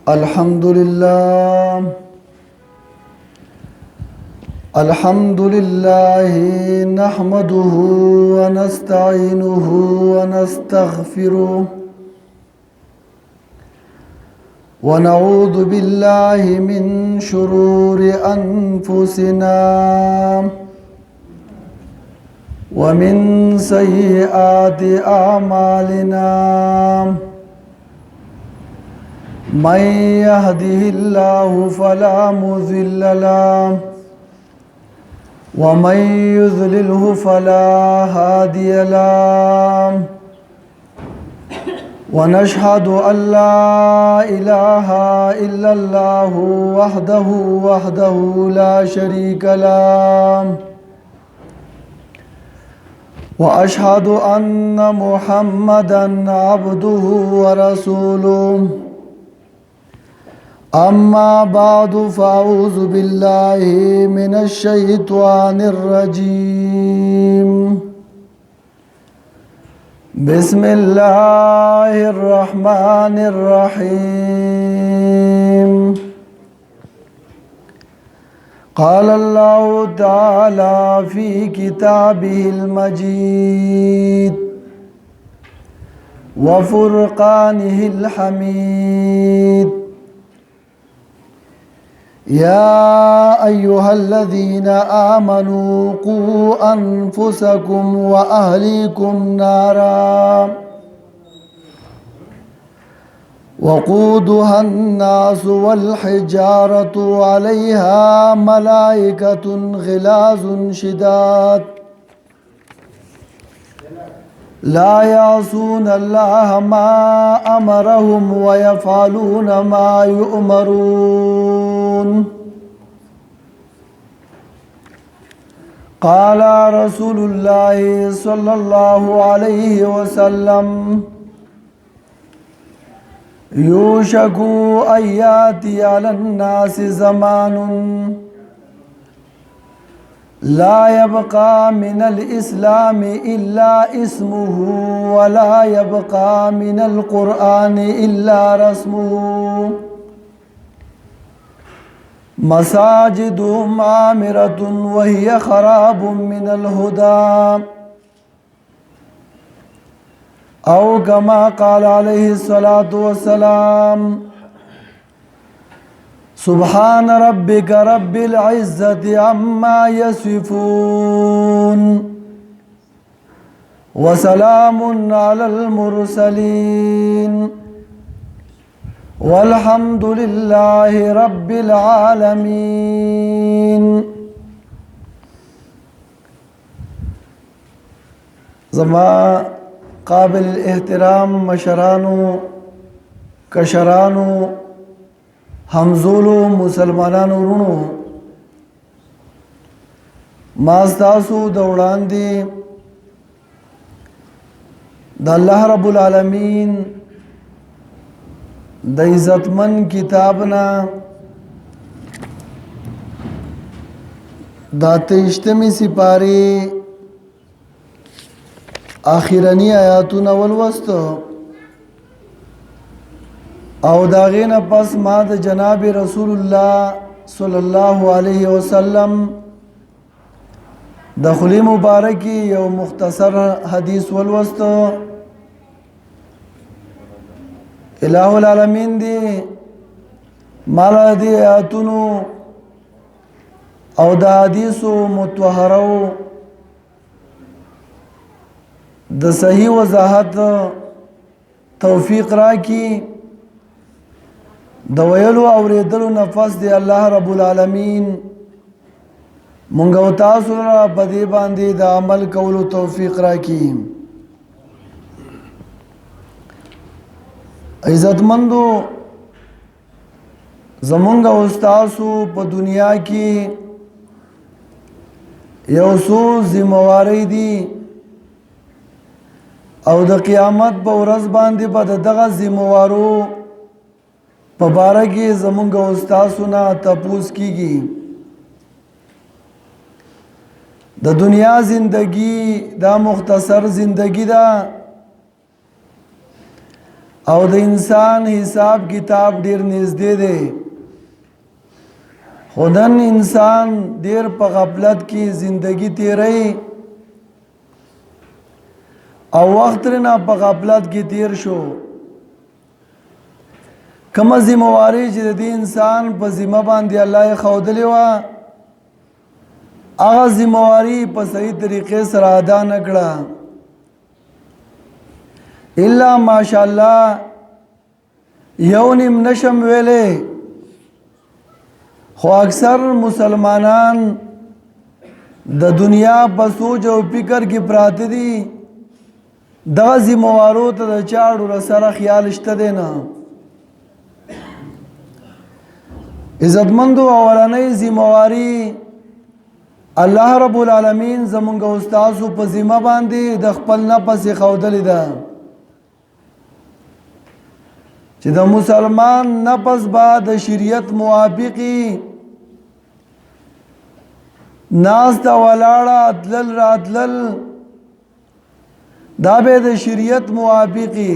الحمد لله نحمده ونستعينه ونستغفره ونعوذ بالله من شرور أنفسنا ومن سيئات أعمالنا من يهده الله فلا مضل له ومن يضلله فلا هادي له ونشهد أن لا إله إلا الله وحده لا شريك له وأشهد أن محمدا عبده ورسوله أما بعد فأعوذ بالله من الشيطان الرجيم بسم الله الرحمن الرحيم قال الله تعالى في كتابه المجيد وفرقانه الحميد يا أيها الذين آمنوا قوا أنفسكم وأهليكم نارا وقودها الناس والحجارة عليها ملائكة غلاظ شداد لا يعصون الله ما أمرهم ويفعلون ما يؤمرون قال رسول الله صلى الله عليه وسلم يوشك أن يأتي على الناس زمان لا يبقى من الإسلام إلا اسمه ولا يبقى من القرآن إلا رسمه مساجدهم عامرة وهي خراب من الهدى أو كما قال عليه الصلاة والسلام سبحان ربك رب العزة عما يصفون وسلام على المرسلين والحمد لله رب العالمين. زما قابل الاحترام مشرانو کشرانو همزولو مسلمانانو ورونو، ما ستاسو د وړاندې د الله رب العالمین د عزتمن کتابنا د 23 سپاره آخرنی آیاتونه ولوست او داغین پس ما د جناب رسول الله صلی الله علیه وسلم د خلی مبارکی یو مختصر حدیث ولوست. الہ العالمین دی مالا دی آیاتونو او د حدیثو متوهرو د صحیح وضاحت توفیق را کی د ویلو اوریدلو نفس دی الله رب العالمین مونږ او تاسو را په دې باندې د عمل کولو توفیق را کی. عزتمندو زمونږ او تاسو په دنیا کې یو څو ذمہواری دي او د قیامت په ورځ باندې به دغه ذمہوارو په باره کې زمونږ او تاسو نه تپوس کیږي. د دنیا زندگی دا مختصر زندگی دا او د انسان حساب کتاب ډیر نږدې دی خودن انسان ډیر په غفلت کې زندگی تیری او وخت نه په غفلت کې تیر شو کومه ذمہواری چې د انسان په ذمہ باندې الله یې خودلې و هغه ذمہواری په صحیح طریقې سره ادا نه کړه الا ماشاءالله یونیم نشم ویلې خو اکثر مسلمانان د دنیا په سوچ او فکر کې پراته دي دا ذمہوارو ته د چاړو سره خیال شته دی نه عزتمندو اولنۍ ذمہواری الله رب العالمین زمونږ استادو په ذمہ باندې د خپل نفس خودلې ده چې د مسلمان نفس با د شریعت موافقی ناس تا ولاړه اتلل راتلل دا به د شریعت موافقی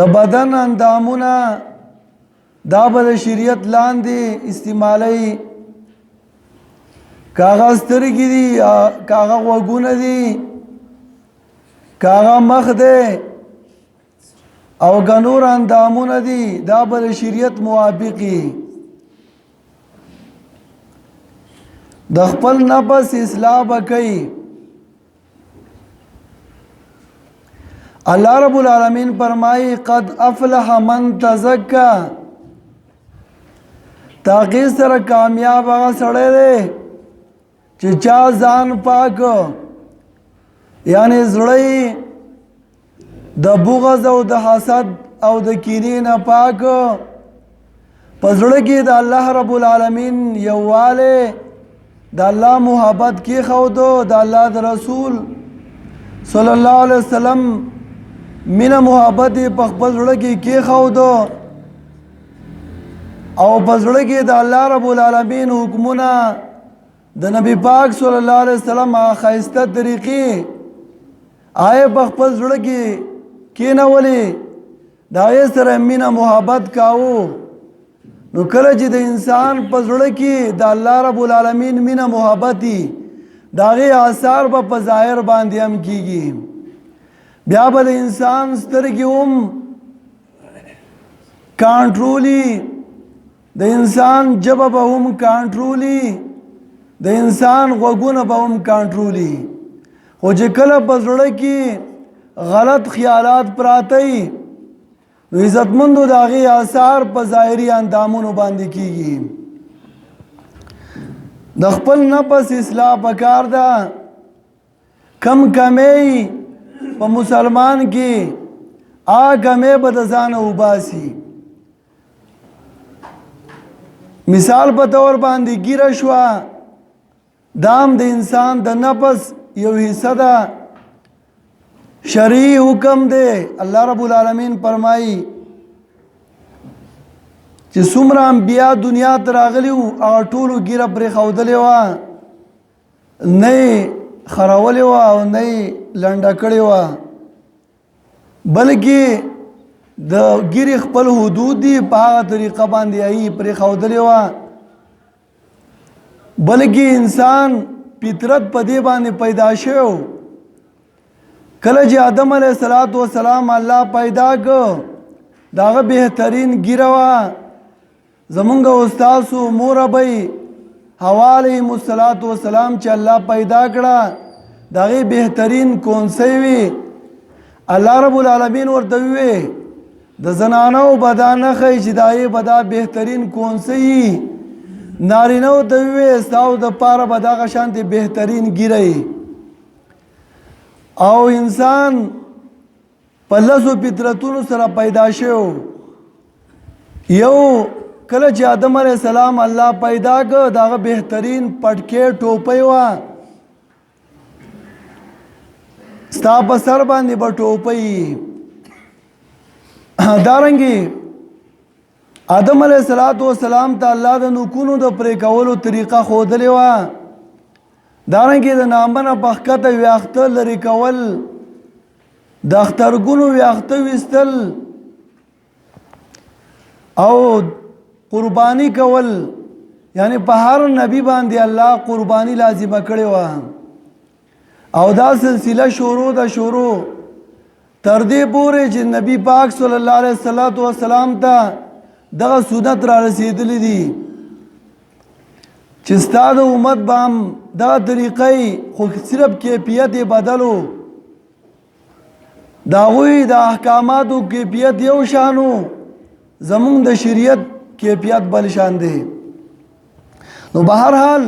د بدن اندامونه دا به د شریعت لاندې استعمالي کاغذ سترګې دي کاغذ وګونه دي کاغذ مخ دی او غنور اندامونه دي دا به شریعت موافقي د خپل نفس اصلاح وکړي الله رب العالمین فرمایي قد افلح من تزکا تاکي سره کامیاب هغه سړی دی چې چا ځان پاک یعنی زړی د بغض او د حسد او د کینې نه پاک پزړه کې د الله رب العالمین یواله د الله محبت کې خو د الله د رسول صلی الله علیه وسلم مینا محبت په خپل ځړه کې خو او پزړه کې د الله رب العالمین حکمونه د نبی پاک صلی الله علیه وسلم خاصه طریقې آئے په خپل ځړه کې کینا ولی دا یې سره مینا محبت کاوه نو کله چې د انسان په زړه کې د الله رب العالمین مینا محبتي داغه آثار په ظاهر باندې هم کیږي بیا به د انسان سترګې هم کنټرولي د انسان جبه به هم کنټرولي د انسان غوږونه به هم کنټرولي خو چې کله په زړه کې غلط خیالات پراته نو عزتمندو داغي آثار په ظاهري اندامونو باندې کیږي د خپل نفس اصلاح پکار ده کم کمی په مسلمان کې کمې به د ځان وباسي مثال په تور باندې ګیره شو دام د انسان د نفس یو حصہ ده شرعی حکم دے الله رب العالمین فرمائی چې څومره انبیا دنیا ته راغلي او ټولو ګیره پرې خودلې و نه خراولې و او نه لنډه کړې و بلکې د ګیره خپل حدود دی په هغه طریقه باندې ای پرې خودلې و بلکې انسان فطرت په دې باندې پیدا شو کله چې آدم علیه السلام الله پیدا کو داغه بهترین ګیروا زمونږ استاد مور ابي حوا علیه السلام چې الله پیدا کړه داغه بهترین کونسي وي الله رب العالمین ورته وي د زنانو بدانه خي چې دای بدا بهترین کونسي نارینو ته وي استاو د پاره بداغه شانتي بهترین ګیري او انسان په لاسو فطرتونو سره پیدا شو یو کله چې آدم علیه السلام الله پیدا کړ داغه بهترین پټکي ټوپي و ستا په سر باندې به ټوپي دارنګي آدم علیه السلام ته الله د نوکونو د پرې کولو طریقه خودلې و دارنګه د نامنه پخکته ویاخته لري کول د اخترګونو ویاخته وستل او قربانی کول، یعنی په هر نبی باندې الله قربانی لازمه کړې و او دا سلسله شروع تر دې پورې چې نبی پاک صلی الله علیه وسلم ته دغه سنت را رسیدلې دي چې ستاسو امت بام دا طریقې خو صرف کیفیت بدلو، دا غوی د احکاماتو کیفیت یو شانو، زمون د شریعت کیفیت بل شان دی. نو بهر حال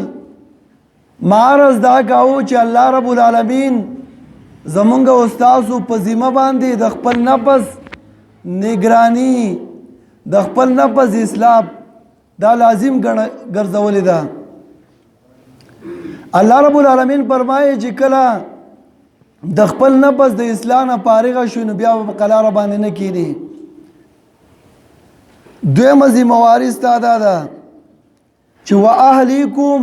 مارز دا کاو چې الله رب العالمین زمونږ استادو په ذمہ باندې د خپل نفس نگرانی، د خپل نفس اصلاح دا لازم ګرځولې ده. الله رب العالمین فرمایي چې کله د خپل نفس د اصلاح نه فارغ شو نو بیا په قلار باندې نه کیږي. دویمه ذمہواری ستاده ده چې واهلیکم،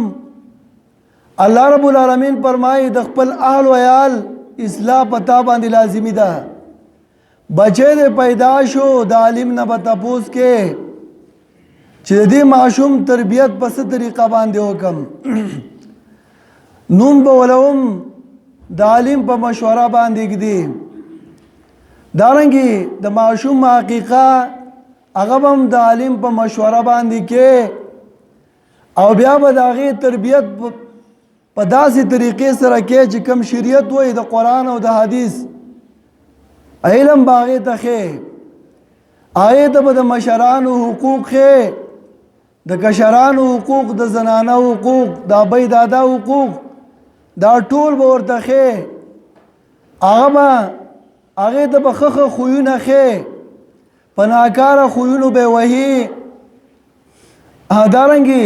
الله رب العالمین فرمایي د خپل اهل و عیال اصلاح پتا باندې لازمی ده. بچه دې پیدا شو د عالم نه به تپوس کې چې دې معصوم تربیت په څه طریقه باندې وکم، نوم به ولوم د عالم په مشوره باندې کېدی. دارنګي د معصوم حقیقه هغه هم د عالم په مشوره باندې کې او بیا به د هغې تربیت په داسې طریقې سره کې چې کوم شریعت وایي د قرآن او د حدیث علم به هغې ته ښې، هغې ته به د مشرانو حقوق ښې، د کشرانو حقوق، د زنانه حقوق، د ابۍ دادا حقوق، دا ټول به ورته ښې. هغې ته به ښه خویونه ښې، په ناکاره خویونو به وهي. دارنګې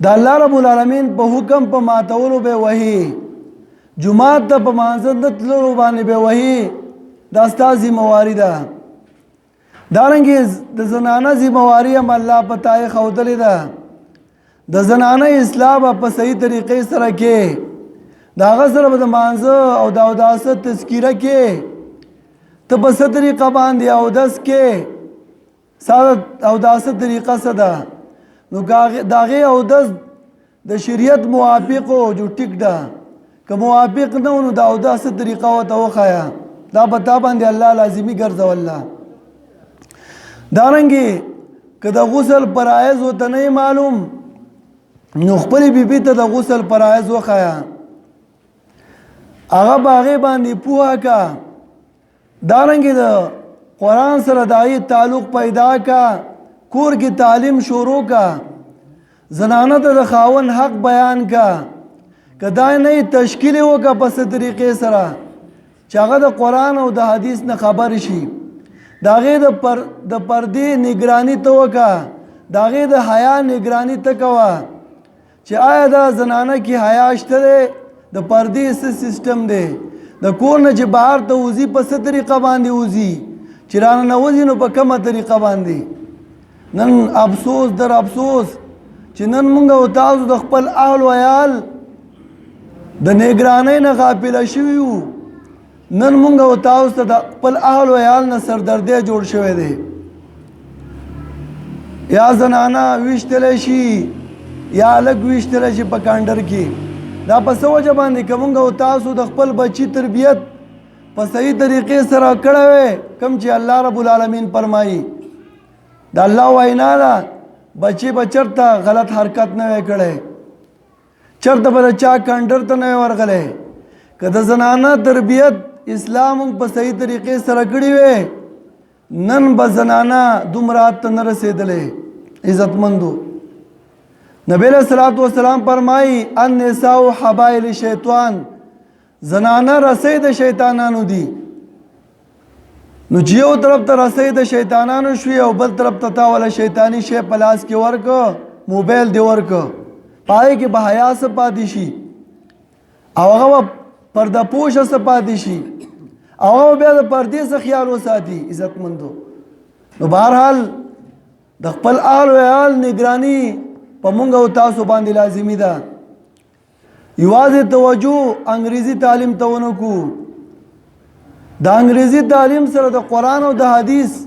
د الله رب العالمین په حکم په ماتولو به وهي، جماعت ته په مانځه نه تللو باندې به وهي. دا ستا ذمہواری ده. دارنګې د زنانه ذمہواری هم الله په تا یې ښودلې ده. د زنانه اصلاح به په صحیح طریقې سره کې، د هغه سره به د مانځه او د اوداسه تذکیره کې، ته په څه طریقه باندې اودس کې، ساده اوداسه طریقه څه ده، نو د هغې اودس د شریعت موافق و جو ټیک ده، که موافق نه و نو د اوداسه طریقه ورته وښایه، دا په تا باندې الله لازمي ګرځوله. دارنګې که د غسل فرایض ورته نه معلوم نو خپلې بیبي ته د غسل فرایض وښایه، هغه به هغې باندې پوهه که. دارنګې د قرآن سره د هغې تعلق پیدا که، کور کې تعلیم شروع که، زنانه ته د خاوند حق بیان که، که دا نه تشکیل وکړه په څه طریقې سره چې هغه د قرآن او د حدیث نه خبر شي، د هغې د پردې نگرانی ته وکړه، د هغې د حیا نگرانی ته کوه چې آیا دا زنانه کې حیا شته دی، د پردې څه سیستم دی، د کور نه چې بهر ته وځي په څه طریقه باندې وځي، چې رانه نه وځي نو په کومه طریقه باندې. نن افسوس در افسوس چې نن مونږ او تاسو د خپل اهل و عیال د نگرانۍ نه غافله شوي یو. نن مونږ او تاسو ته د خپل اهل و عیال نه سردردی جوړ شوی دی. یا زنانه ویشتلی شي یا هلک ویشتلی شي په کانډر کې. دا په څه وجه باندې که مونږ او تاسو د خپل بچي تربیت په صحیح طریقې سره کړی وی، کوم چې الله رب العالمین فرمایي د الله وینا ده، بچی به چېرته غلط حرکت نه وی کړی، چېرته به د چا کانډر ته نه وی ورغلی. که د زنانه تربیت اسلام موږ په صحیح طریقې سره کړي وی، نن به زنانه دومره حد ته نه رسېدلی. عزتمندو نبی علیہ الصلوۃ والسلام فرمایي النساء حبائل شیطان، زنانه رسۍ د شیطانانو دي. نو چې یو طرف ته رسۍ د شیطانانو شوي او بل طرف ته تا ولا شیطاني شی په لاس کې ورکه، موبایل دې ورکه، پای کې به حیا څه پاتې شي او هغه پرده پوشه څه پاتې شي او هغه بیا د پردې څه خیال وساتي. عزتمندو نو بهرحال د خپل اهل و عیال نگرانی په مونږ او تاسو باندې لازمي ده. یوازې توجه انګریزي تعلیم ته ونه کو، د انګریزي تعلیم سره د قرآن او د حدیث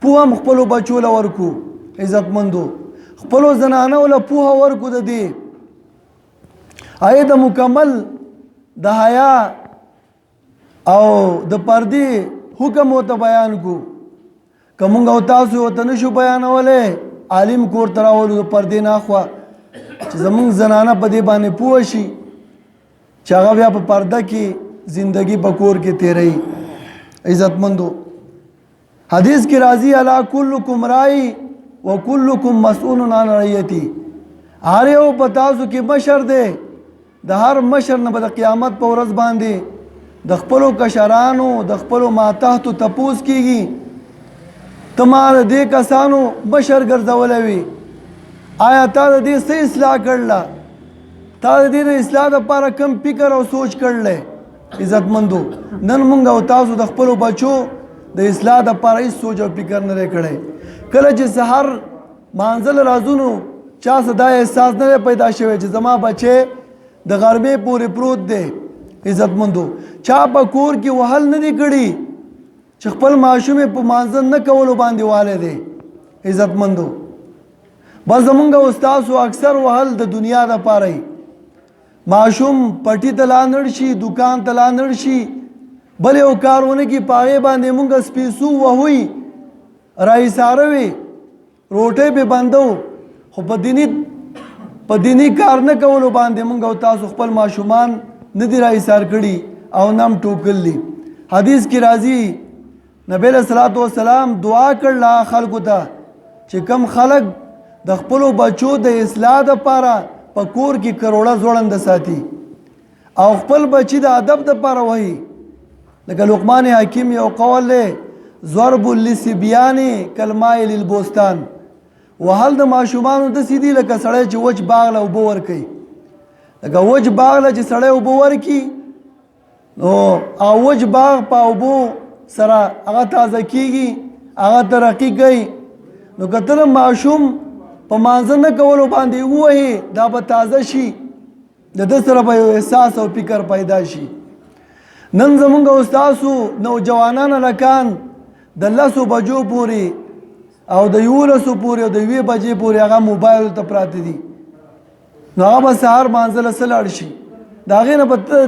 پوه هم خپلو بچو له ورکو عزتمندو خپلو زنانو له پوهه ورکو د دې آیا د مکمل د حیا او د پردې حکم ورته بیان کو که مونږ او تاسو ورته نشو بیانولی عالم کور ته راولو د پردې ناخوا چې زمونږ زنانه په دې باندې پوه شي چې هغه بیا په پرده کې زندگی په کور کې تیری عزتمندو حدیث کې راځي الا کلکم رائی وکلکم مسئول عن رعیتی هر یو په تاسو کې مشر دی د هر مشر نه به د قیامت په ورځ باندې د خپلو کشرانو د خپلو ماتحتو تپوس کیږي ته ما د دې کسانو مشر ګرځولی وي آیا تا د دې څه اصلاح کړله تا د دې د اصلاح دپاره کم فکر او سوچ کړلی عزتمندو نن مونږ او تاسو د خپلو بچو د اصلاح دپاره هېڅ سوچ او فکر نه دی کړی کله چې سحر مانځل رازونو چا څه دا احساس نه دی پیدا شوی چې زما بچی د غرمې پورې پروت دی عزتمندو چا په کور کې وهل نه دی کړي چې خپل ماشوم یې په مانځه نه کولو باندې والی دی عزتمندو بس زمونږ او ستاسو اکثر وهل د دنیا دپاره ماشوم پټي ته لا نړ شي دکان ته لا نړ شي بل یو کارونه کې په هغې باندې مونږ سپیسو وهوي راایساره وي روټۍ پې بندو خو په دیني کار نه کولو باندې مونږ او تاسو خپل ماشومان نه دي راایسار کړي او نم ټوکل دي حدیث کې راځي نبی علیہ الصلوۃ والسلام دعا کړله خلکو ته چې کم خلک د خپلو بچو د اصلاح دپاره په کور کې کروڑه ځوړنده ساتي او خپل بچی د ادب دپاره وایي لکه لقمان حکیم یو قول دی ضرب للصبیان کالماء للبستان وهل د ماشومانو داسې دي لکه سړی چې وچ باغ له اوبه ورکوي لکه وچ باغ له چې سړی اوبه ورکي نو هغه وچ باغ په اوبو سره هغه تازه کیږي هغه ترقي کوي نو که ته د ماشوم په مانځه نه کولو باندې ووهې دا به تازه شي د ده سره به یو احساس او فکر پیدا شي نن زمونږ او ستاسو نوجوانان هلکان د 10 بجو پورې او د 11 پورې او د 2 بجې پورې هغه موبایل ته پراته دي نو هغه به سهار مانځه له څه لاړ شي د هغې نه به ته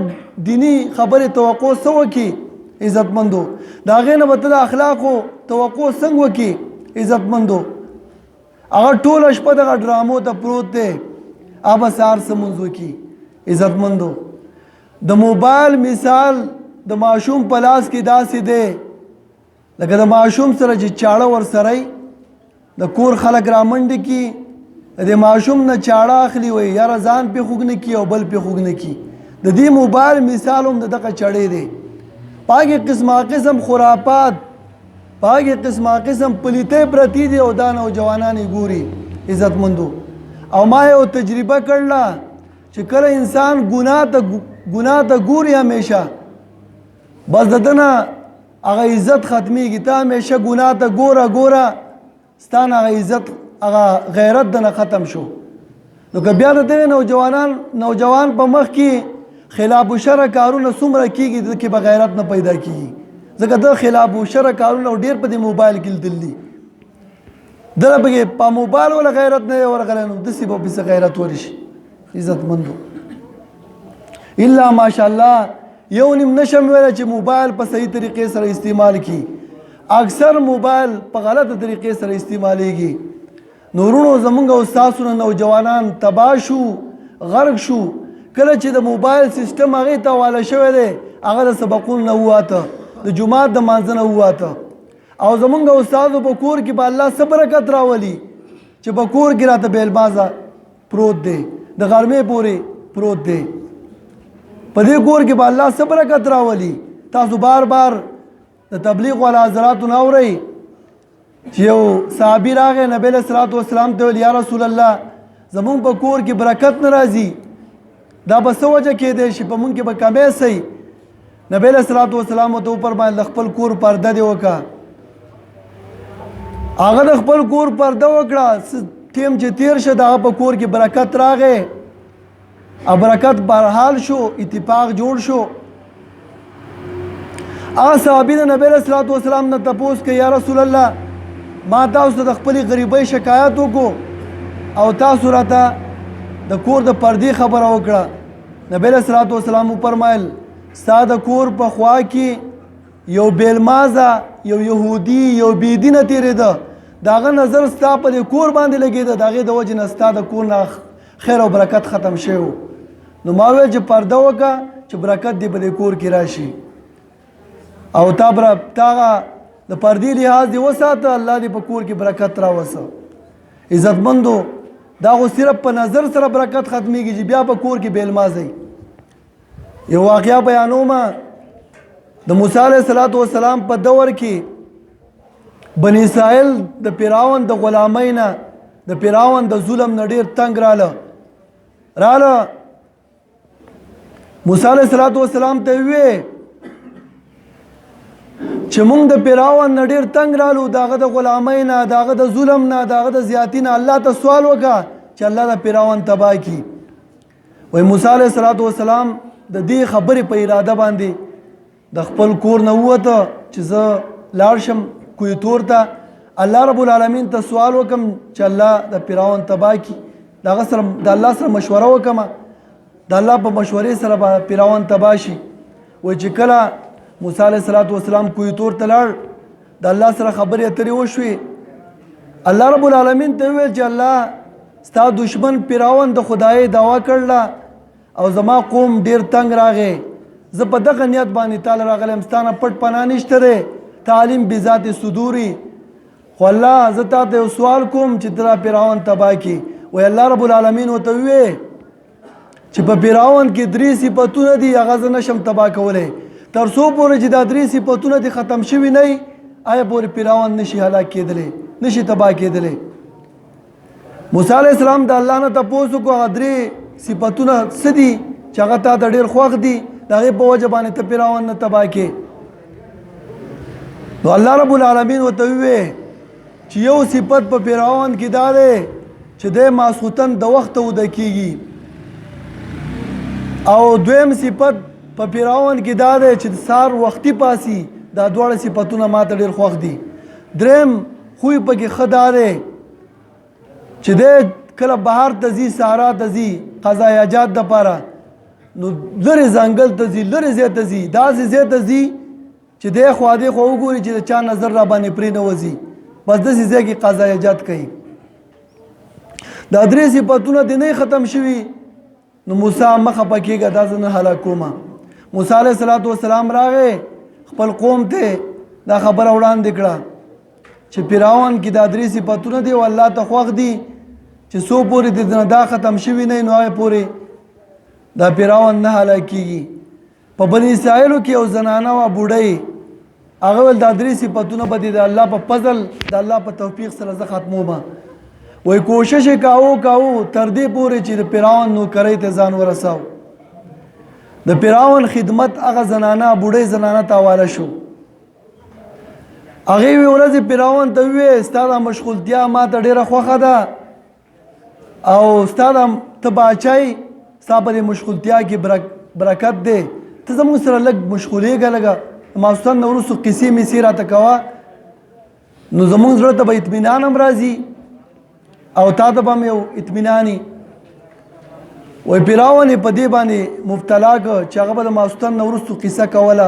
دیني خبرې توقع څه وکړي عزتمندو د هغې نه به ته د اخلاقو توقع څنګه وکړي عزتمندو هغه ټوله شپه دغه ډرامو ته پروت دی هغه به سهار څه مونځ وکړي عزتمندو د موبایل مثال د ماشوم په لاس کې داسې دی لکه د ماشوم سره چې چاړه ورسره د کور خلک رامنډې کي د ماشوم نه چاړه اخلي وایي یاره ځان پې خوږ نه کي او بل پې خوږ نه کي د دې موبایل مثال هم د دغه چړې دی په هغې قسمه قسم خرافات په هغې قسمه قسم پلیتۍ پرتې دي او دا نوجوانان یې ګوري عزتمندو او ما یو تجربه کړله چې کله انسان ګناه ته ګوري همیشه بس د ده نه هغه عزت ختمیږي ته همیشه ګناه ته ګوره ستا نه هغه عزت هغه غیرت د نه ختم شو نو که بیا د دغې نوجوان په مخ کې خلاف شرع کارونه څومره کېږي د کې به غیرت نه پیدا کېږي ځکه د خلاف شرع کارونه ډېر په دې موبایل کې لیدل دي دله پکې په موبایل ولا غیرت نه ورغلی نو داسې به پسې غیرت ورشي عزتمندو الا ماشاءالله یو نیم نشم ویلی چې موبایل په صحیح طریقې سره استعمال کی اکثر موبایل په غلطه طریقې سره استعمالیږي نورونو زمونږ او ستاسو نه نوجوانان تباه شو غرق شو کله چې د موبایل سیستم هغې ته حواله شوی دی هغه د سبقونو نه وواته د جومات د مانځه نه وواته او زمونږ او ستاسو په کور کې به الله څه برکت راولي چې په کور کې راته بیلبازه پروت دی د غرمې پورې پروت دی په دې کور کې به الله څه برکت راولي تاسو بار بار د تبلیغ والا حضراتو نه اورئ چې یو صحابي راغی نبی علیه الصلاۃ والسلام ته ویل یا رسول الله زمونږ په کور کې برکت نه راځي دا به څه وجه کېدی شي په مونږ کې به کمی سئ نبی علیه الصلاۃ والسلام ورته وفرمایل د خپل کور پرده دې وکړه هغه د خپل کور پرده وکړه ټیم چې تیر شه د هغه په کور کې برکت راغی او برکت برحال شو اتفاق جوړ شو هغه صحابي د نبی علیه الصلاۃ والسلام نه تپوس کوي یا رسول الله ما تاسو ته د خپلې غریبۍ شکایت وکړو او تاسو راته د کور د پردې خبره وکړه. نبی علیه الصلاۃ والسلام وفرمایل ستا د کور په خوا کې یو بیلمازه یو یهودي یو بېدینه تېرېده، د هغه نظر ستا په دې کور باندې لګېده، د هغې د وجې نه ستا د کور نه خیر او برکت ختم شوی. نو ما ویل چې پرده وکړه چې برکت دې په دې کور کې راشي او تا هغه د پردې لحاظ دې وساته، الله دې په کور کې برکت راوسه. عزتمندو دا خو صرف په نظر سره برکت ختمیږي چې بیا په کور کې بیلمازئ. یو واقعه بیانومه د موسی علیه السلام په دور کې بني اسرائیل د فرعون د غلامۍ نه د فرعون د ظلم نه ډېر تنګ راله موسی علیه السلام ته وویې چې موږ د فرعون نه ډېر تنګ رالو، د هغه د غلامۍ نه، د هغه د ظلم نه، د هغه د زیاتي نه الله ته سوال وکړه چې الله د فرعون تباه کړي. وایي موسی علیه السلام د دې خبرې په اراده باندې د خپل کور نه ووته چې زه لاړ شم کویتور ته الله رب العالمین ته سوال وکم چې الله د فرعون تباه کړي. د الله سره مشوره وکم، د الله په مشورې سره به فرعون تباه شي. وایي چې کله موسی علیه السلام کویتور ته لاړ، د الله سره خبرې اترې وشوې. الله رب العالمین ته وویل چې الله ستا دشمن فرعون د خدای دعوا کړله او زما قوم ډېر تنګ راغی، زه په دغه نیت باندې تعالی راغلی یم، ستا نه پټ پناه نشته دی، تعلیم بذات صدوري. خو الله زه تا ته یو سوال کوم چې ته فرعون تباه کړي. وایي الله رب العالمین ورته وویې چې په فرعون کې 3 صفتونه دي، هغه زه نشم تباه کولی تر څو پورې چې دا 3 صفتونه دي ختم شوي نه وي، آیا پورې فرعون نشي هلاک کېدلی، نشي تباه کېدلی. موسی علیه السلام د الله نه تپوس وکړو هغه 3 صفتونه څه دي چې هغه تا ته ډېر خوښ دي، د هغې په وجه باندې ته فرعون نه تباه کړې. نو الله رب العالمین ورته وویې چې یو صفت په فرعون کې دا دی چې دی ماسخوتن د وخته وده کېږي، او دویم صفت په فرعون کې دا دی چې سار وختي پاسي. دا دواړه صفتونه ما ته ډېر خوښ دي. دریم خوی پکې ښه دا دی چې دی کله بهر ته ځي، صحرا ته ځي قضا حاجات دپاره، نو لرې ځنګل ته ځي، لرې ځای ته ځي، داسې ځای ته ځي چې دی خوا دې خوا وګوري چې د چا نظر را باندې پرې نه وځي، بس داسې ځای کې قضا حاجات کوي. دا 3 صفتونه دې نه ختم شوي. نو موسی مخه پکېږه دا زه نه هلاکومه. موسی علیه السلام راغی خپل قوم ته دا خبره وړاندې کړه چې فرعون کې دا 3 صفتونه دي او الله ته خوښ دي چې څو پورې د دا ختم شوي نه نو هغې پورې دا فرعون نه هلاک کېږي. په بني اسرائیلو کې یو زنانه وه بوډۍ، هغه ویل دا 3 صفتونه به دي د الله په فضل د الله په توفیق سره زه ختمومه. وایي کوشش یې کاوه تر دې پورې چې د فرعون نوکرۍ ته ځان ورساو. د فرعون خدمت هغه زنانه بوډۍ زنانه ته حواله شو. هغې یوې ورځې فرعون ته وویې ستا دا مشغولتیا ما ته ډېره خوښه ده او ستا دا ته باچای، ستا په دې مشغولتیا کې برکت دی، ته زموږ سره لږ مشغولېږه، لږه ماسخوتن نه وروستو قصې میسې راته کوه، نو زموږ زړه ته به اطمینان هم راځي او تا ته به هم یو اطمیناني. وایي فرعون یې په دې باندې مبتلا کړ چې هغه به د ماسخوتن نه وروستو قصه کوله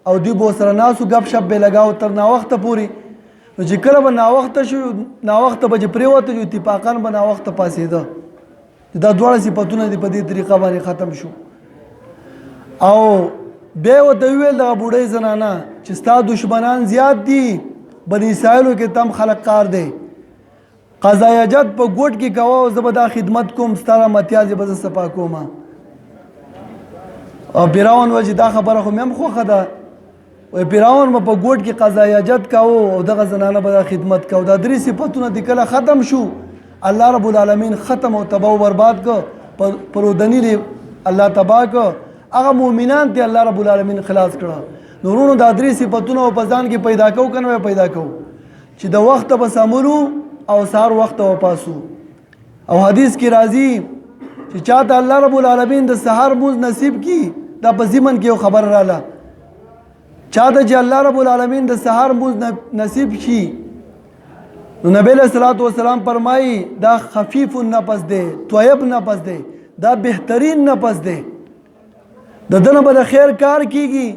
او دوی به ورسره ناستو ګپ شپ به یې لګاو تر ناوخته پورې. نو چې کله به ناوخته شو، ناوخته به چې پرېوته جو اتفاقاً به ناوخته پاسېده. دا دواړه صفتونه دي په دې طریقه باندې ختم شو. او بیا یې ورته وویل دغه بوډۍ زنانه چې ستا دشمنان زیات دي، بني اسرائیلو کې تم خلق کار دی، قضا حاجت په ګوټ کې کوه او زه به دا خدمت کوم، ستا را متیازې به زه صفا کومه. او فرعون وایي چې دا خبره خو مې هم خوښه ده. وایي فرعون به په ګوټ کې قضا حاجت کوه او دغه زنانه به دا خدمت کوه. دا 3 صفتونه دي کله ختم شو، الله رب العالمین ختم او تباه و برباد کړ، پرودني الله تباه کړ، هغه مؤمنان ته الله رب العالمین خلاص کړه. نورونو دا 3 صفتونه په ځان کې پیدا کوو که نه پیدا کوو چې د وخته به سمرو او سهار وخته و پاسو. او حدیث کې راځي چې چاته الله رب العالمین د سحر مونځ نصیب کی، دا په ضمن کې یو خبر رااله چاته چې الله رب العالمین د سحر مونځ نصیب شي نو نبی علیہ الصلوۃ والسلام فرمایي دا خفیف النفس دی، طیب نفس دی، دا بهترین نفس دی. د دنه به د خیر کار کیږي،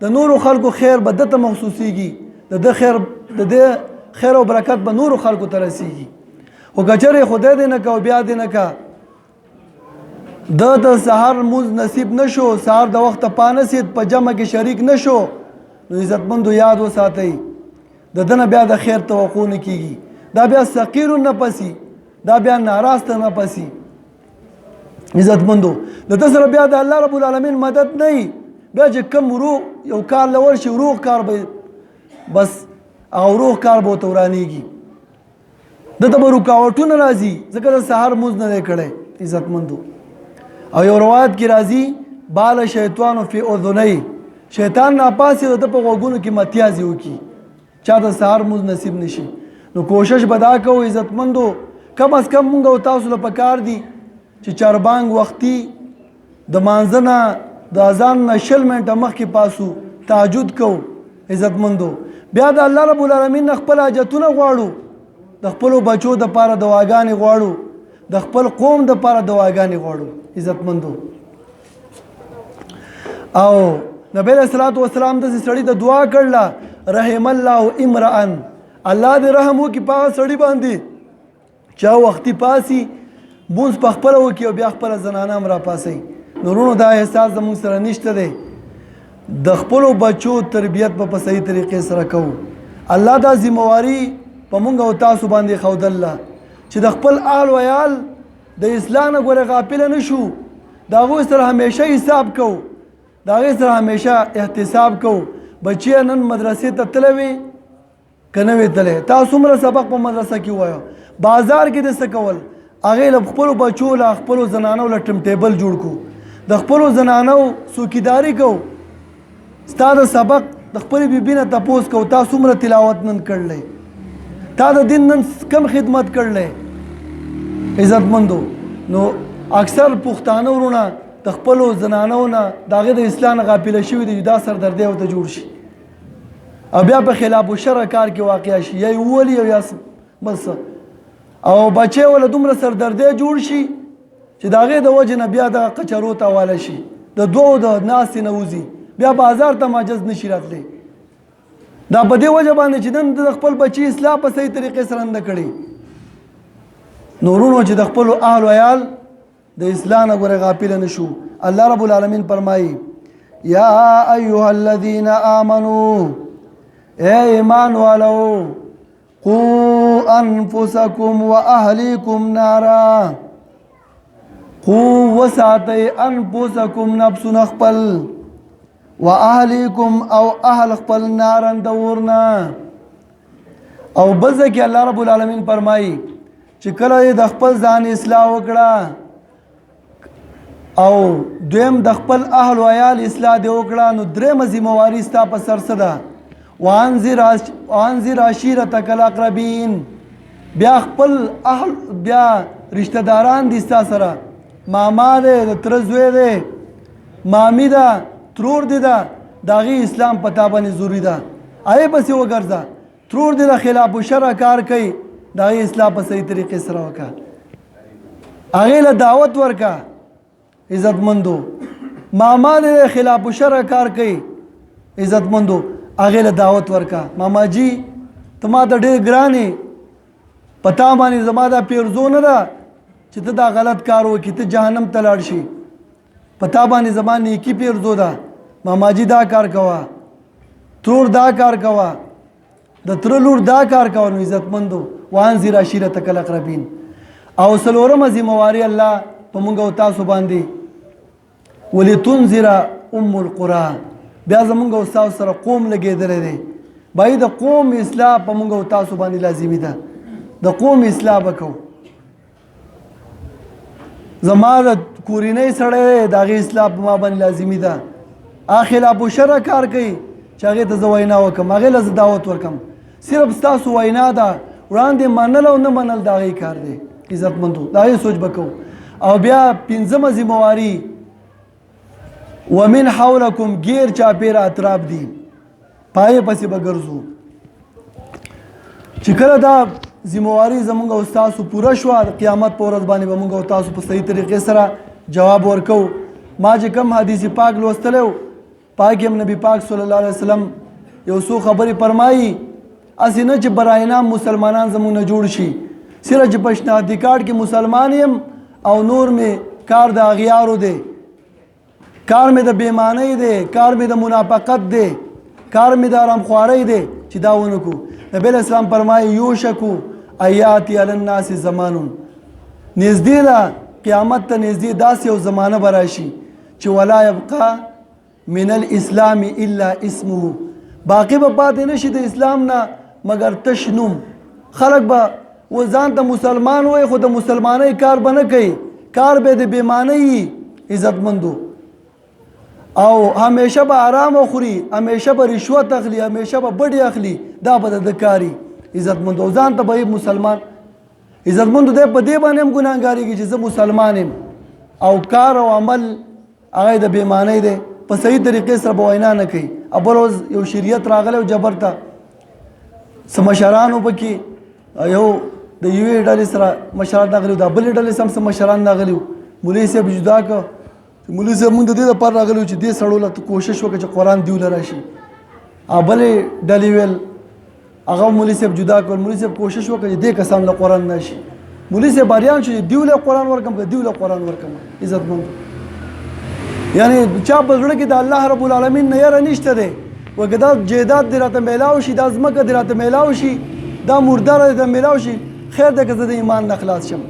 د نورو خلکو خیر به دته محسوسیږي، د خیر او برکت به نورو خلکو ته رسیږي. خو کچره خدای دې نه کا او بیا دې نه کا د سحر مونځ نصیب نشو، سحر د وخت پانسید په جمع کې شریک نشو، نو عزتمندو یاد وساتئ د دنه بیا د خیر توقع نه کیږي، دا بیا سقیر نفسی، دا بیا ناراسته نفسی. عزتمندو د دې سره بیا د الله رب العالمین مدد نه وي، بیا چې کم روغ یو کار لور شي روغ کار به بس او روغ کار به تورانیږي، د ته به رکاوټونه راځي ځکه د سحر مونځ نه دی کړی. عزتمندو او یو روایت کې راځي بال شیطان فی اذنی، شیطان ناپاسې د په غوږونو کې متیازي وکړي چا د سحر مونځ نصیب نشي. نو کوشش به دا کوو عزتمندو کم از کم مونږ او تاسو له پکار دي چې چاربانګ وختي د مانځه نه د اذان نه 20 منټه مخکې پاسو تهجد کوو. عزتمندو بیا د الله رب العالمین نه خپل حاجتونه غواړو، د خپلو بچو دپاره دعاګانې غواړو، د خپل قوم دپاره دعاګانې غواړو. عزتمندو او نبی علیہ الصلوۃ والسلام د سړی د دعا کړله رحم الله امرأ، الله دې رحم وکړي په هغه سړي باندې چا وختي پاسي مونځ په خپله وکړي او بیا خپله زنانه هم راپاسئ. نورونو دا احساس زموږ سره نشته دی، د خپلو بچو تربیت په صحیح طریقې سره کوو. الله دا ذمواري په مونږ او تاسو باندې ښودله چې د خپل آل و عیال د اصلاح نه ګوره غافله نه شو، د هغوی سره همیشه حساب کوو، د هغې سره همیشه احتساب کوو. بچی نن مدرسې ته تللی وي که نه وي تللی، تا څومره سبق په مدرسه کې ووایه، بازار کې د څه کول، هغې له خپلو بچو له خپلو زنانو له ټیم ټیبل جوړ کړو، د خپلو زنانو څوکیداري کوو. ستا د سبق د خپلې بیبي نه تپوس کوو تا څومره تلاوت نن کړلی، تا د دین نن کم خدمت کړلی. عزتمندو نو اکثر پښتانه ورونه د خپلو زنانو نه د هغې د اصلاح نه غافله شوي دي، دا سردردی ورته جوړ شي او بیا په خلاف الشرع کار کې واقع شي، یا یې وولي او یا بل څه، او بچی وله دومره سردردی جوړ شي چې د هغې د وجې نه بیا دغه قچرو ته حواله شي، د دوو د ناستې نه وځي، بیا بازار ته معجز نشي راتلی. دا په دې وجه باندې چې نن د خپل بچي اصلاح په صحیح طریقې سره نه کړي. نورونو چې د خپلو اهل و عیال د اصلاح نه ګوره غافله نه شو. الله رب العالمین فرمایي یا ایها الذین آمنوا، اے ایمان والو، قوا انفسکم و اهلیکم نارا، قوا وساتئ انفسکم نفسونه خپل و اهلیکم او اهل خپل نارن د ورنا. او بل ځکه الله رب العالمین فرمایي چې کله د خپل ځان اصلاح وکړه او دویم د خپل اهل و عیال اصلاح دی وکړه، نو درېمه ذمواري ستا په سر څه ده؟ وانذر عشیرتک الاقربین، بیا خپل اهل بیا رشتہ داران دي ستا سره، ماما دی، د تره زوی دی، مامی ده، ترور دی ده، د هغې اسلام په تا باندې ضروري ده، هغې پسې وګرځه. ترور دی د خلاف الشرع کار کوي، د هغې اصلاح په صحیح طریقې سره وکړه، هغې له دعوت ورکړه. عزتمندو ماما دی د خلاف الشرع کار کوي، عزتمندو هغې له دعوت ورکړه، ماما جی ته ما ته ډېر ګران یې، په تا باندې زما دا پیرزو نه ده چې ته دا غلط کار وکړې، ته جهنم ته لاړ شي، په تا باندې زما نیکي پیرزو ده، ماما جی دا کار کوه، ترور دا کار کوه، د تره لور دا کار کوه. نو عزتمندو وانذر عشیرتک الاقربین. او څلورمه ذمواري الله په موږ او تاسو باندې ولتنذر ام القرى، بیا زمونږ او تاسو سره قوم لګېدلی دی، باید د قوم اصلاح په موږ او تاسو باندې لازمي ده، د قوم اصلاح به کوو. زما د کورنۍ سړی دی د هغې اصلاح په ما باندې لازمي ده، هغه خلاف الشرع کار کوي چې هغې ته زه وینا وکړم، هغې له زه دعوت ورکړم، صرف ستاسو وینا ده، وړاندې منل او نه منل د هغې کار دی. عزتمندو د هغې سوچ به کوو. او بیا پنځمه ذمواري ومن حولکم، غیر چاپېره اطراف دي، پای پسې به ګرځو. چې کله دا ذمہواری زمونږ او تاسو پوره شو د قیامت په ورځ باندې به مونږ او تاسو په صحیح طریقې سره جواب ورکو. ما چې کوم حدیث پاک لوستلی و پای کې هم نبی پاک صلی الله علیه وسلم یو څو خبرې فرمایي. هسې نه چې برای نام مسلمانان زمونږ نه جوړ شي، صرف چې په شناختی کارت کې مسلمان یم او نور مې کار د اغیارو دی، کار مې د بېمانۍ دی، کار مې د منافقت دی، کار مې د آرامخوارۍ دی، چې دا ونه کړو. نبی علیہ السلام فرمایي یوشکو ایاتی علی الناس زمانون، نږدې ده قیامت ته نږدې داسې یو زمانه به راشي چې ولا یبقا من الاسلام الا اسمه، باقی به پاتې نشي د اسلام نه مگر تش نوم. خلک به و ځان ته مسلمان وای خو د مسلمانۍ کار به نه کوي، کار به د بېمانۍ عزتمندو، او همیشه به آرام خوري، همیشه به رشوت اخلي، همیشه به بډې اخلي، دا به د کاري عزتمندو. ځان ته به مسلمان عزتمندو دی، په دې باندې هم ګناهګارېږي چې زه مسلمان یم، او کار او عمل هغه د بېمانۍ دی، په صحیح طریقې سره به وینا نه کوي. بل ورځ یو شریعت راغلی و جبر ته، څه مشرانو پکې یو د یوې ډلې سره مشران راغلي و، د بلې ډلې سم څه مشران راغلي و. مولوي صاحب جدا کړ، مولوي صاحب مونږ د دې لپاره راغلي و چې دې سړو له کوشش وکړه چې قرآن دیوله راشي. بلې ډلې ویل هغه مولوي صاحب جدا کړ، مولوي صاحب کوشش وکړه چې دې کسان له قرآن نه شي. مولوي صاحب بریان شو چې دیوله قرآن ورکړم که دیوله قرآن ورکړم. عزتمند یعنی چا په زړه کې د الله رب العالمین نه یاره نشته دی، وکه دا جیدات دې راته میلاو شي، دا ځمکه دې راته میلاو شي، دا مرداره دې میلاو شي، خیر دی که زه د ایمان نه خلاص شم،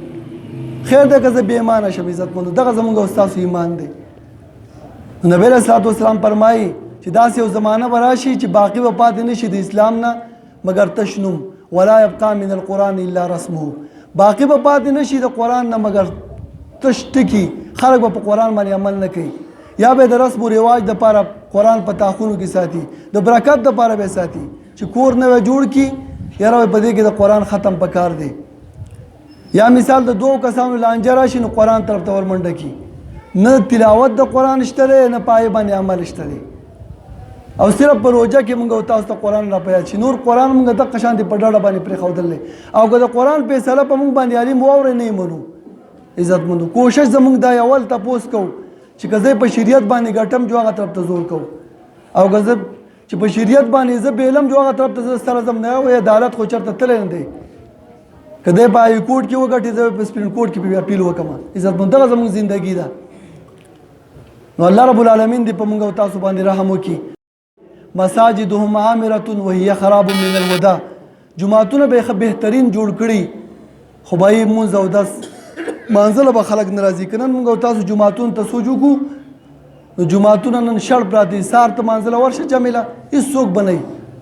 خیر دی که زه بې ایمانه شم. عزتمندو دغه زمونږ او ستاسو ایمان دی. نبی علیه الصلاة والسلام فرمایي چې داسې یو زمانه به راشي چې باقي به پاتې نشي د اسلام نه مگر تش نوم، ولا یبقا من القرآن الا رسمه، باقي به پاتې نشي د قرآن نه مگر تش ټکي. خلک به په قرآن باندې عمل نه کوي، یا به د رسم و رواج دپاره قرآن په تاخونو کې ساتي، د برکت دپاره به ساتي، چې کور نوی جوړ کړي یاره په دې کې د قرآن ختم پکار دی. یا مثال د دوو کسانو لانجه راشي نو قرآن طرف ته ورمنډه کړي، نه تلاوت د قرآن شته دی نه پای باندې عمل شته دی، او صرف په روژه کې مونږ او تاسو ته قرآن را پیاد شي، نور قرآن مونږ دغه شان دي په ډډه باندې پرېښودل دی. او که د قرآن فیصله په مونږ باندې عالم واورئ نه یې منو. عزتمندو کوشش زمونږ دا اول تپوس کوو چې که زه په شریعت باندې ګټم جو هغه طرف ته زور کوو، او که زه چې په شریعت باندې زه بیلم جو هغه طرف ته زه سره ځم نه، وایي عدالت خو چېرته تللی نه دی، که دی په های کورټ کې وګټي زه په سپرین کورټ کې به اپیل وکړم. عزتمند دغه زموږ زندګي ده. نو الله رب العالمین دې په موږ او تاسو باندې رحم وکړي. مساجدهم عامرة وهي خراب من الهدى، جماعتونه به بهترین جوړ کړي، خو به یې مونځ او دس مانځله به خلک ناراضي کړي. نن موږ او تاسو جماعتونو ته سوچ وکړو، نو جماعتونه نن شړ پراته دي، سهار ته مانځله ورشه جمیله هېڅوک به نه وي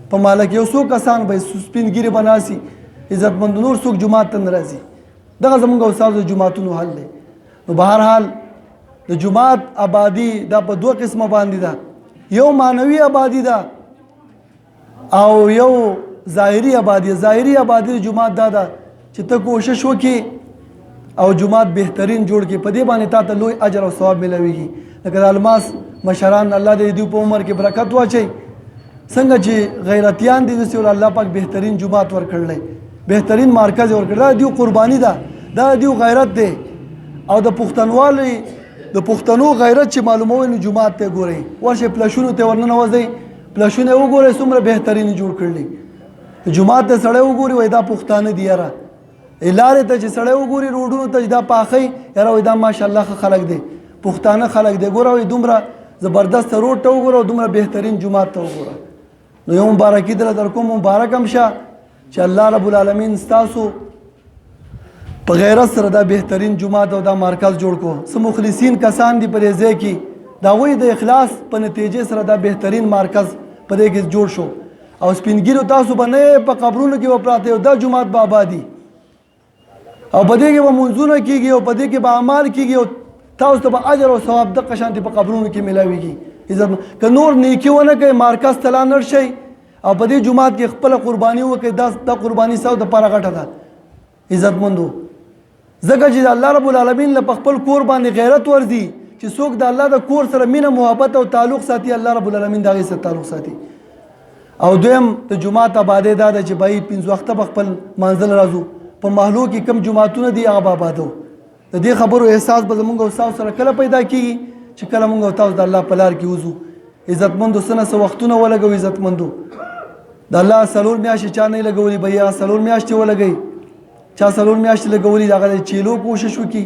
په محله کې، یو څو کسان به سپین ګیرې به ناست وي، عزتمند نور څوک جماعت ته نه راځي. دغه زموږ او ستاسو د جماعتونو حل دی. نو بهرحال د جماعت آبادي دا په دوه قسمه باندې ده، یو معنوي آبادي ده او یو ظاهري آبادي. ظاهري آبادي د جماعت دا ده چې ته کوشش وکړې او جماعت بهترین جوړ کړي، په دې باندې تا ته لوی اجر او ثواب ملويږي. لکه د الماس مشران الله دې دوی په عمر کې برکت واچي، څنګه چې غیرتیان دي داسې الله پاک بهترین جماعت ورکړلی، بهترین مرکز ورکړل. دا دیو قرباني ده، دا دیو غیرت دی، او د پښتنوالي د پښتنو غیرت چې معلوموي نو جماعت ته ګورئ، ورشه پلشونو ته ورننوځئ، پلشونه وګورئ څومره بهترین جوړ کړلی. جماعت ته سړی وګوري وای دا پښتانه دي یاره، لارې ته چې سړی وګوري روډونو ته دا پاخی یاره وای دا ماشاءالله ښه خلک دی، پښتانه خلک دی. ګوره وای دومره زبردست روډ ته وګوره او دومره بهترین جماعت ته وګوره. نو یو مبارکي دله در کوم، مبارک هم شه چې الله رب العالمین ستاسو په غیرت سره دا بهترین جماعت او دا مرکز جوړ کو. څه مخلصین کسان دي په دې ځای کې، دا وایي د اخلاص په نتیجې سره دا بهترین مرکز په دې کې جوړ شو. او سپینګیرو تاسو به نه په قبرونو کې وپراته او دا جماعت به آبادي، او په دې کې به منځونه کېږي او په دې کې به اعمال کېږي، او تاسو ته به اجر او ثواب دغه شانتې په قبرونو کې میلاویږي. عزت که نور نیکي ونه کوئ مرکز ته لا نر شئ او په دې جماعت کې خپله قرباني وکړئ، دا قرباني ستاسو دپاره غټه ده. عزتمندو ځکه چې د الله رب العالمین له په خپل کور باندې غیرت ورځي چې څوک د الله د کور سره مینه محبت او تعلق ساتي، الله رب العالمین د هغې سره تعلق ساتي. او دویم د جمعات آبادی دا ده چې بای 5 وخته په خپل منزل راځو په محلو کې کم جمعاتونه دي هغه آبادو د دې خبرو احساس به زمونږ او تاسو سره کله پیدا کیږي چې کله مونږ او تاسو د الله په لار کې وځو عزتمندو سره وختونه ولګو عزتمندو د الله سلور میاشتې چا نه لګولي بیا سلور میاشتې ولګي چا سلور میاشتې لګولي دغه چیلو کوشش وکي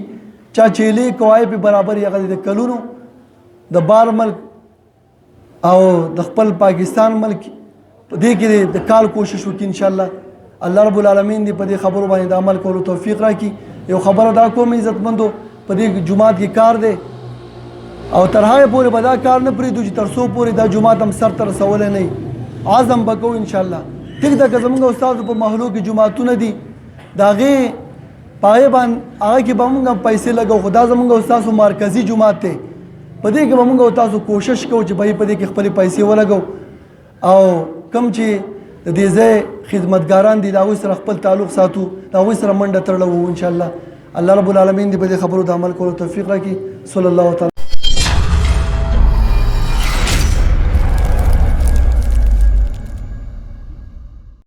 چا چیلې کوای په برابر یغه د کلونو د بار ملک او د خپل پاکستان ملک په دې کې د کال کوشش وکي ان شاء الله الله رب العالمین دې په دې خبرو باندې د عمل کولو توفیق راکړي یو خبره دا کوم عزتمندو په دې جمعات کې کار دی او تر هغه پورې به دا کار نه پرېږدو چې تر څو پورې دا جمعات هم سر ته رسولی نه وي عزم به کوو انشاءالله ټیک ده که زموږ استادو په محلو کې جمعاتونه دي د هغې په هغې باندې هغه کې به مونږ پیسې لګو خو دا زموږ استاسو مرکزي جمعات دی په دې کې به مونږ تاسو کوشش کوو چې په دې کې خپلې پیسې ولګو او کم چې د دې ځای خدمتګاران دي د هغوی سره خپل تعلق ساتو د هغوی سره منډه تړله وو انشاءالله الله رب العالمین دې په دې خبرو د عمل کولو توفیق راکړي صلی الله تعالی